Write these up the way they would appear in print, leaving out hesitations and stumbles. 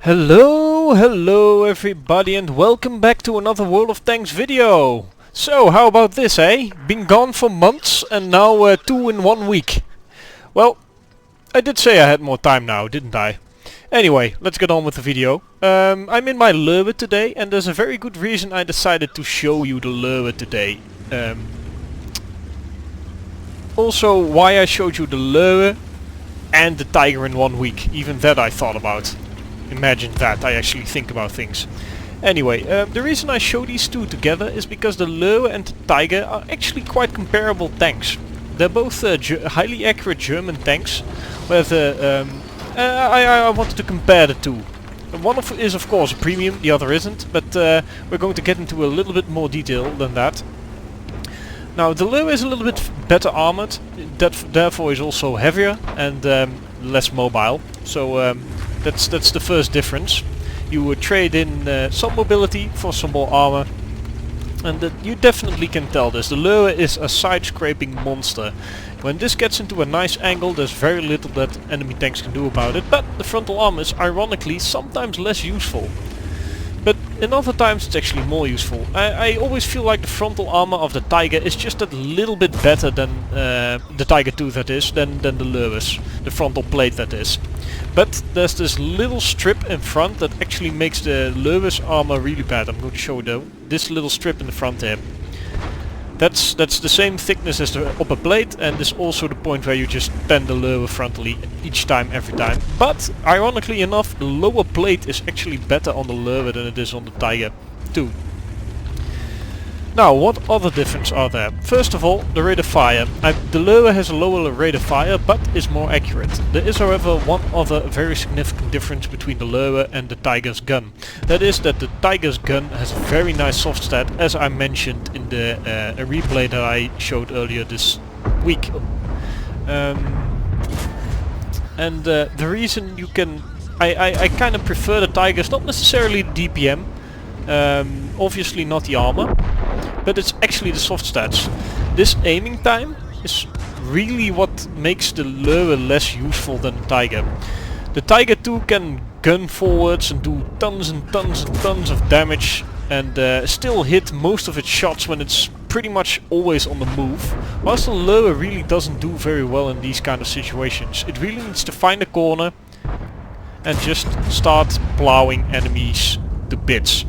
Hello everybody, and welcome back to another World of Tanks video. So, how about this, eh? Been gone for months and now 2 in 1 week. Well, I did say I had more time now, didn't I? Anyway, let's get on with the video. I'm in my Löwe today, and there's a very good reason I decided to show you the Löwe today. Also, why I showed you the Löwe and the Tiger in 1 week. Even that I thought about. Imagine that, I actually think about things. Anyway, the reason I show these two together is because the Löwe and the Tiger are actually quite comparable tanks. They're both highly accurate German tanks, where I wanted to compare the two. One is of course a premium, the other isn't, but we're going to get into a little bit more detail than that. Now the Löwe is a little bit better armored, therefore is also heavier and less mobile. So that's the first difference. You would trade in some mobility for some more armor, and you definitely can tell this. The Löwe is a side-scraping monster. When this gets into a nice angle, there's very little that enemy tanks can do about it, but the frontal armor is ironically sometimes less useful. But in other times it's actually more useful. I always feel like the frontal armor of the Tiger is just a little bit better than the Tiger 2 that is, than the Löwe's, the frontal plate that is. But there's this little strip in front that actually makes the Löwe's armor really bad. I'm going to show you this little strip in the front here. That's the same thickness as the upper plate, and is also the point where you just pen the Löwe frontally each time, every time. But ironically enough, the lower plate is actually better on the Löwe than it is on the Tiger 2. Now, what other difference are there? First of all, the rate of fire. The Löwe has a lower rate of fire, but is more accurate. There is however one other very significant difference between the Löwe and the Tiger's gun. That is that the Tiger's gun has a very nice soft stat, as I mentioned in the replay that I showed earlier this week. The reason you can... I kind of prefer the Tigers, not necessarily the DPM, obviously not the armor, but it's actually the soft stats. This aiming time is really what makes the Löwe less useful than the Tiger. The Tiger 2 can gun forwards and do tons and tons and tons of damage, and still hit most of its shots when it's pretty much always on the move, whilst the Löwe really doesn't do very well in these kind of situations. It really needs to find a corner and just start plowing enemies to bits.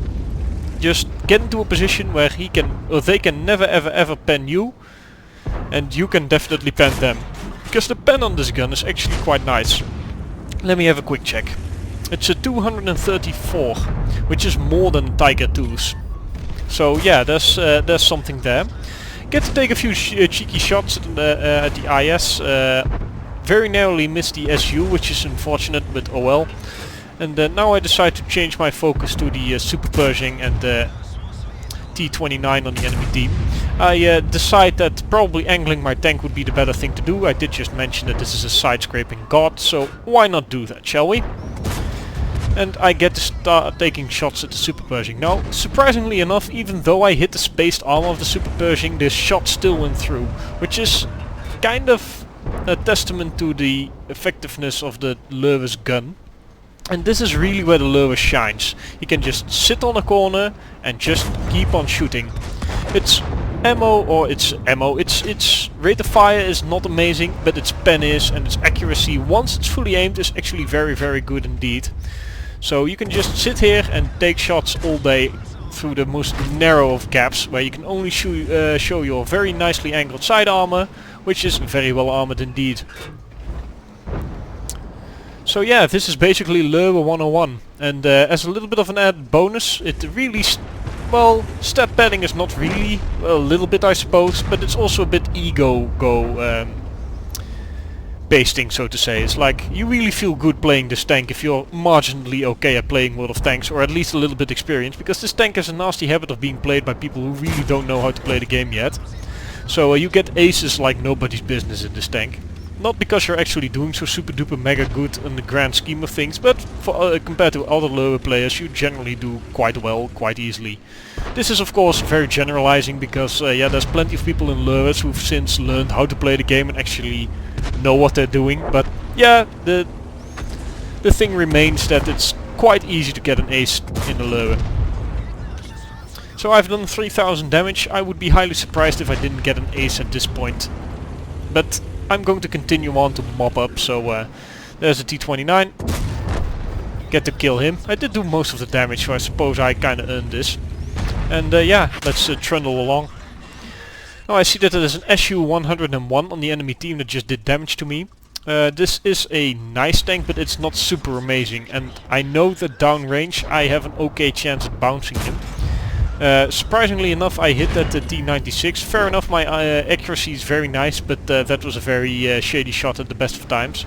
Just get into a position where they can never ever pen you, and you can definitely pen them. Because the pen on this gun is actually quite nice. Let me have a quick check. It's a 234, which is more than Tiger 2's. So yeah, there's something there. Get to take a few cheeky shots at the IS. Very narrowly missed the SU, which is unfortunate, but oh well. And now I decide to change my focus to the Super Pershing and the T-29 on the enemy team. I decide that probably angling my tank would be the better thing to do. I did just mention that this is a side-scraping god, so why not do that, shall we? And I get to start taking shots at the Super Pershing. Now, surprisingly enough, even though I hit the spaced armor of the Super Pershing, this shot still went through, which is kind of a testament to the effectiveness of the Löwe's gun. And this is really where the Löwe shines. You can just sit on a corner and just keep on shooting. Its rate of fire is not amazing, but its pen is, and its accuracy once it's fully aimed is actually very good indeed. So you can just sit here and take shots all day through the most narrow of gaps, where you can only show your very nicely angled side armor, which is very well armored indeed. So yeah, this is basically Löwe 101, and as a little bit of an added bonus, it really, well, stat padding is not really, well, a little bit I suppose, but it's also a bit ego basting, so to say. It's like, you really feel good playing this tank if you're marginally okay at playing World of Tanks, or at least a little bit experienced, because this tank has a nasty habit of being played by people who really don't know how to play the game yet. So you get aces like nobody's business in this tank. Not because you're actually doing so super duper mega good in the grand scheme of things, but for, compared to other Löwe players, you generally do quite well, quite easily. This is of course very generalizing, because yeah, there's plenty of people in Löwe's who've since learned how to play the game and actually know what they're doing, but yeah, the thing remains that it's quite easy to get an ace in the Löwe. So I've done 3000 damage. I would be highly surprised if I didn't get an ace at this point. But I'm going to continue on to mop up, so there's a T29. Get to kill him. I did do most of the damage, so I suppose I kinda earned this. And yeah, let's trundle along. Now I see that there's an SU-101 on the enemy team that just did damage to me. This is a nice tank, but it's not super amazing, and I know that downrange I have an okay chance at bouncing him. Surprisingly enough, I hit that T96. Fair enough, my accuracy is very nice, but that was a very shady shot at the best of times.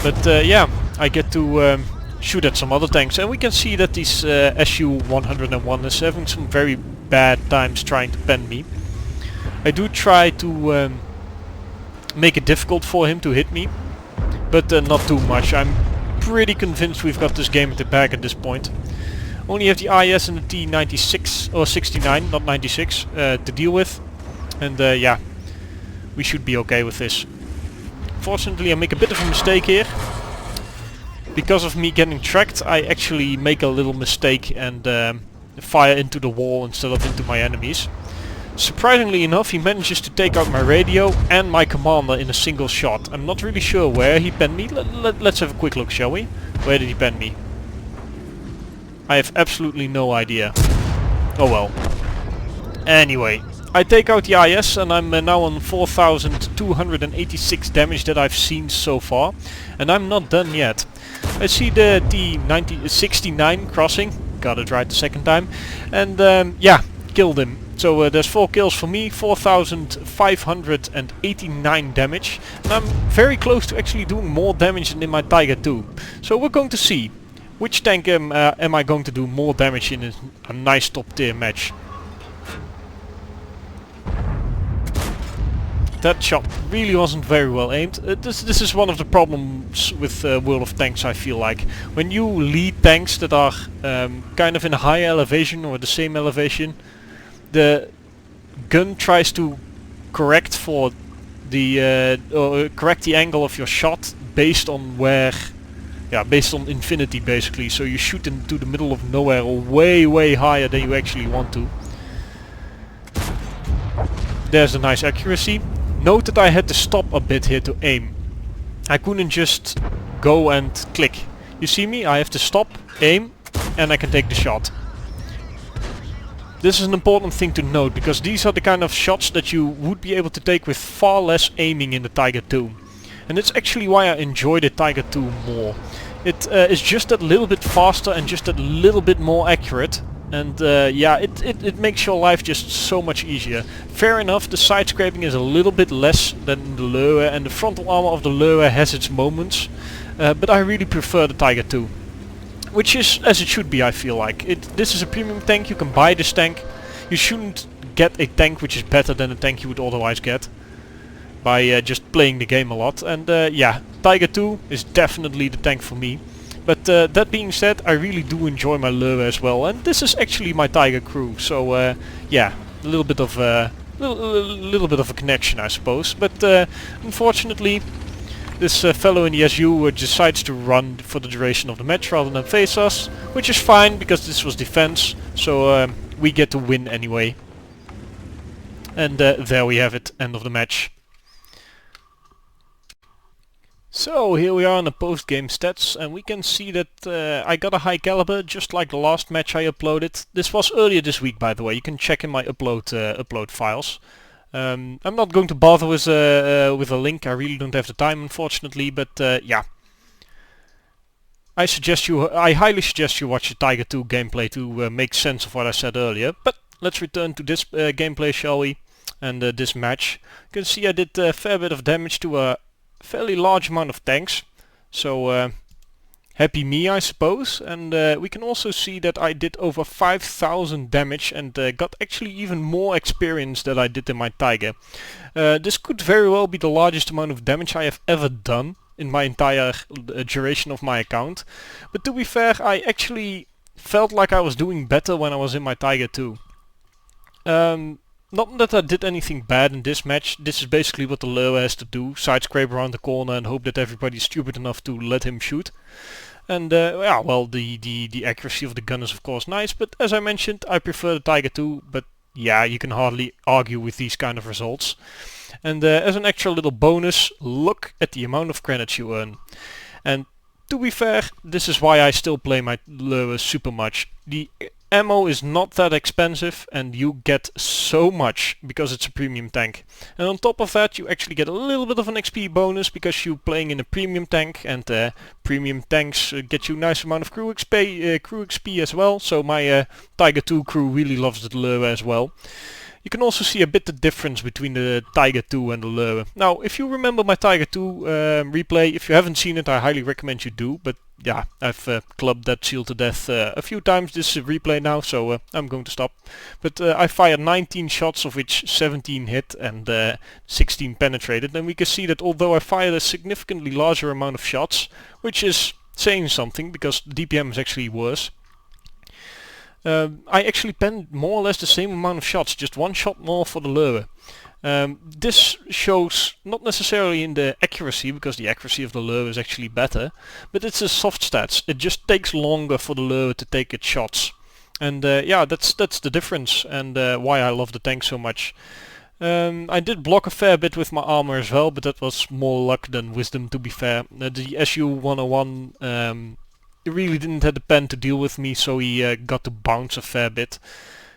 But yeah, I get to shoot at some other tanks, and we can see that this SU-101 is having some very bad times trying to pen me. I do try to make it difficult for him to hit me, but not too much. I'm pretty convinced we've got this game at the bag at this point. Only have the IS and the T96 or 69, not 96, to deal with, and yeah, we should be okay with this. Fortunately, I make a bit of a mistake here. Because of me getting tracked, I actually make a little mistake and fire into the wall instead of into my enemies. Surprisingly enough, he manages to take out my radio and my commander in a single shot. I'm not really sure where he penned me. Let's have a quick look, shall we? Where did he pen me? I have absolutely no idea. Oh well. Anyway, I take out the IS and I'm now on 4286 damage that I've seen so far. And I'm not done yet. I see the T69 crossing. Got it right the second time. And yeah, killed him. So there's 4 kills for me, 4589 damage. And I'm very close to actually doing more damage than in my Tiger 2. So we're going to see. Which tank am I going to do more damage in a nice top tier match? That shot really wasn't very well aimed. This is one of the problems with World of Tanks, I feel like. When you lead tanks that are kind of in a higher elevation or the same elevation, the gun tries to correct for the correct the angle of your shot based on where, yeah, based on infinity basically. So you shoot into the middle of nowhere or way higher than you actually want to. There's a nice accuracy. Note that I had to stop a bit here to aim. I couldn't just go and click. You see me? I have to stop, aim, and I can take the shot. This is an important thing to note, because these are the kind of shots that you would be able to take with far less aiming in the Tiger 2. And it's actually why I enjoy the Tiger 2 more. It is just that little bit faster and just that little bit more accurate. And yeah, it makes your life just so much easier. Fair enough, the side scraping is a little bit less than the Löwe, and the frontal armor of the Löwe has its moments. But I really prefer the Tiger 2. Which is as it should be, I feel like. This is a premium tank, you can buy this tank. You shouldn't get a tank which is better than a tank you would otherwise get by just playing the game a lot. And yeah, Tiger 2 is definitely the tank for me. But that being said, I really do enjoy my Löwe as well, and this is actually my Tiger crew. So yeah, a little bit of a connection, I suppose. But unfortunately, this fellow in the SU decides to run for the duration of the match rather than face us, which is fine because this was defense. So we get to win anyway. And there we have it, end of the match. So here we are on the post-game stats, and we can see that I got a high caliber, just like the last match I uploaded. This was earlier this week, by the way. You can check in my upload files. I'm not going to bother with a link. I really don't have the time, unfortunately. But yeah, I highly suggest you watch the Tiger 2 gameplay to make sense of what I said earlier. But let's return to this gameplay, shall we? And this match. You can see I did a fair bit of damage to a fairly large amount of tanks, so happy me, I suppose. And we can also see that I did over 5000 damage and got actually even more experience than I did in my Tiger. This could very well be the largest amount of damage I have ever done in my entire duration of my account. But to be fair, I actually felt like I was doing better when I was in my Tiger 2. Not that I did anything bad in this match. This is basically what the Lowe has to do. Side scrape around the corner and hope that everybody's stupid enough to let him shoot. And yeah, well, the accuracy of the gun is of course nice, but as I mentioned, I prefer the Tiger II, but yeah, you can hardly argue with these kind of results. And as an extra little bonus, look at the amount of credits you earn. And to be fair, this is why I still play my Löwe super much. The ammo is not that expensive and you get so much because it's a premium tank. And on top of that you actually get a little bit of an XP bonus because you're playing in a premium tank, and premium tanks get you a nice amount of crew XP as well. So my Tiger II crew really loves the Löwe as well. You can also see a bit the difference between the Tiger II and the Löwe. Now, if you remember my Tiger II replay, if you haven't seen it, I highly recommend you do. But yeah, I've clubbed that shield to death a few times this replay now, so I'm going to stop. But I fired 19 shots, of which 17 hit and 16 penetrated. And we can see that although I fired a significantly larger amount of shots, which is saying something because the DPM is actually worse, I actually penned more or less the same amount of shots, just one shot more for the Löwe. This shows not necessarily in the accuracy, because the accuracy of the Löwe is actually better, but it's the soft stats. It just takes longer for the Löwe to take its shots. And yeah, that's the difference, and why I love the tank so much. I did block a fair bit with my armor as well, but that was more luck than wisdom, to be fair. The SU-101 he really didn't have the pen to deal with me, so he got to bounce a fair bit.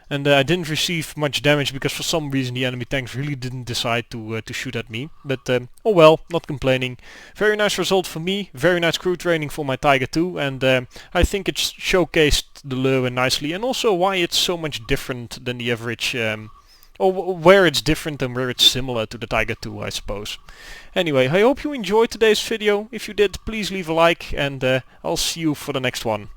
And I didn't receive much damage because for some reason the enemy tanks really didn't decide to shoot at me. But oh well, not complaining. Very nice result for me, very nice crew training for my Tiger II, and I think it's showcased the Löwe nicely, and also why it's so much different than the average, or where it's different and where it's similar to the Tiger II, I suppose. Anyway, I hope you enjoyed today's video. If you did, please leave a like, and I'll see you for the next one.